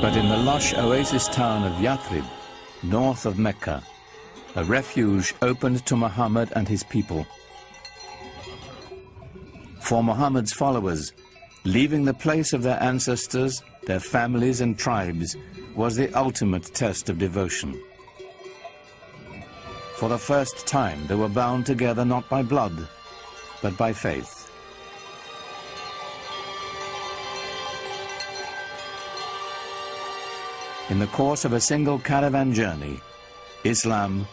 But in the lush oasis town of Yathrib, north of Mecca, a refuge opened to Muhammad and his people. For Muhammad's followers, leaving the place of their ancestors, their families and tribes, was the ultimate test of devotion. For the first time, they were bound together not by blood, but by faith. In the course of a single caravan journey, Islam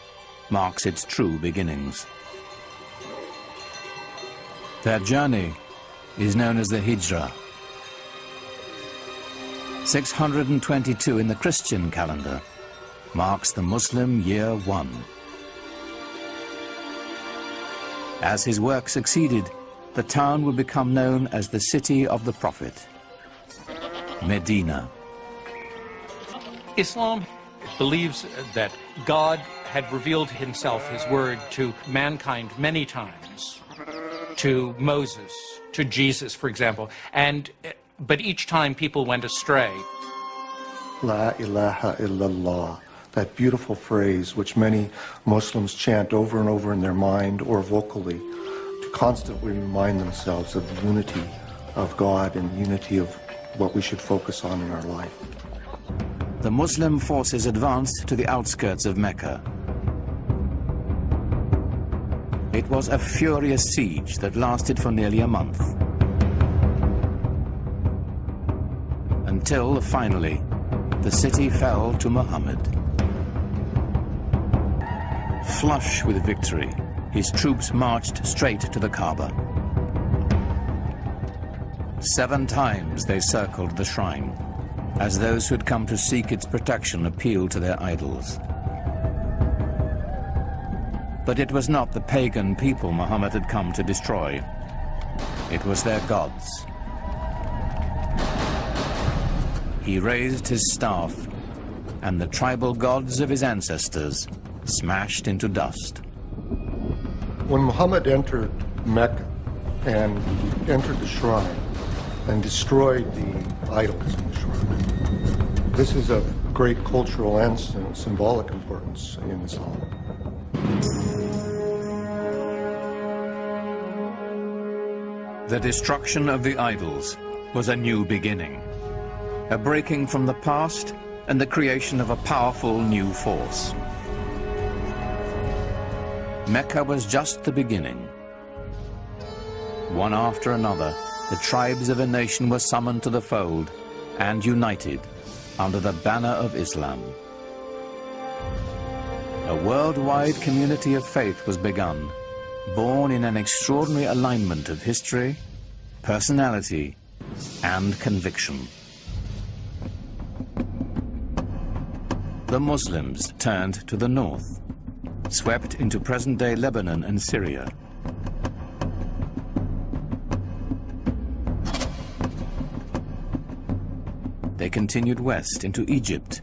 marks its true beginnings. Their journey is known as the Hijrah. 622 in the Christian calendar marks the Muslim year 1. As his work succeeded, the town would become known as the city of the Prophet, Medina. Islam believes that God had revealed himself, his word, to mankind many times, to Moses, to Jesus, for example, but each time people went astray. La ilaha illallah, that beautiful phrase which many Muslims chant over and over in their mind or vocally to constantly remind themselves of the unity of God and the unity of what we should focus on in our life. The Muslim forces advanced to the outskirts of Mecca. It was a furious siege that lasted for nearly a month. Until, finally, the city fell to Muhammad. Flush with victory, his troops marched straight to the Kaaba. 7 times they circled the shrine, as those who had come to seek its protection appealed to their idols. But it was not the pagan people Muhammad had come to destroy. It was their gods. He raised his staff, and the tribal gods of his ancestors smashed into dust. When Muhammad entered Mecca and entered the shrine and destroyed the idols in the shrine, this is of great cultural and symbolic importance in Islam. The destruction of the idols was a new beginning, a breaking from the past and the creation of a powerful new force. Mecca was just the beginning. One after another, the tribes of a nation were summoned to the fold and united under the banner of Islam. A worldwide community of faith was begun, born in an extraordinary alignment of history, personality, and conviction. The Muslims turned to the north, swept into present-day Lebanon and Syria. They continued west into Egypt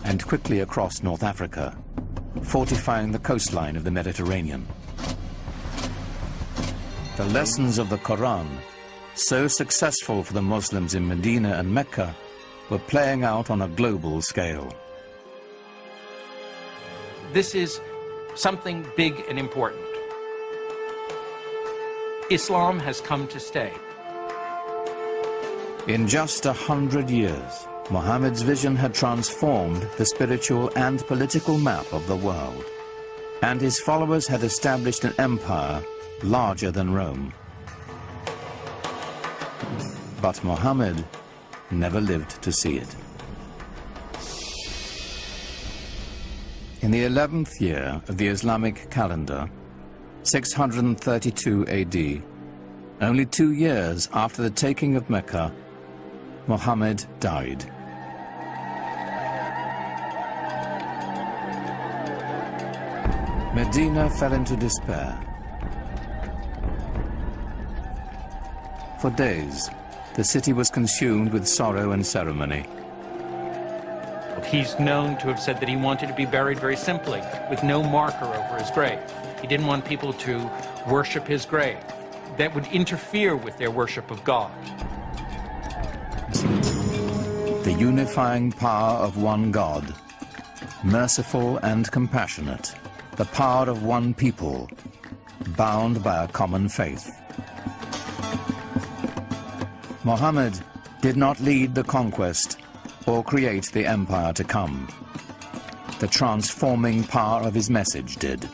and quickly across North Africa, fortifying the coastline of the Mediterranean. The lessons of the Quran, so successful for the Muslims in Medina and Mecca, were playing out on a global scale. This is something big and important. Islam has come to stay. In just 100 years, Muhammad's vision had transformed the spiritual and political map of the world, and his followers had established an empire larger than Rome. But Muhammad never lived to see it. In the 11th year of the Islamic calendar, 632 AD, only 2 years after the taking of Mecca, Muhammad died. Medina fell into despair. For days, the city was consumed with sorrow and ceremony. He's known to have said that he wanted to be buried very simply, with no marker over his grave. He didn't want people to worship his grave. That would interfere with their worship of God. The the unifying power of one God, merciful and compassionate, the power of one people, bound by a common faith. Muhammad did not lead the conquest or create the empire to come. The transforming power of his message did.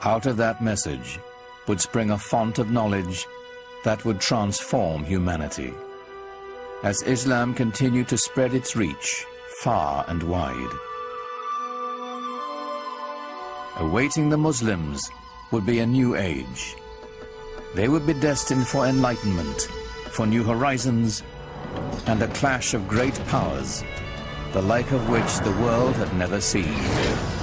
Out of that message would spring a font of knowledge that would transform humanity. As Islam continued to spread its reach far and wide. Awaiting the Muslims would be a new age. They would be destined for enlightenment, for new horizons, and a clash of great powers, the like of which the world had never seen.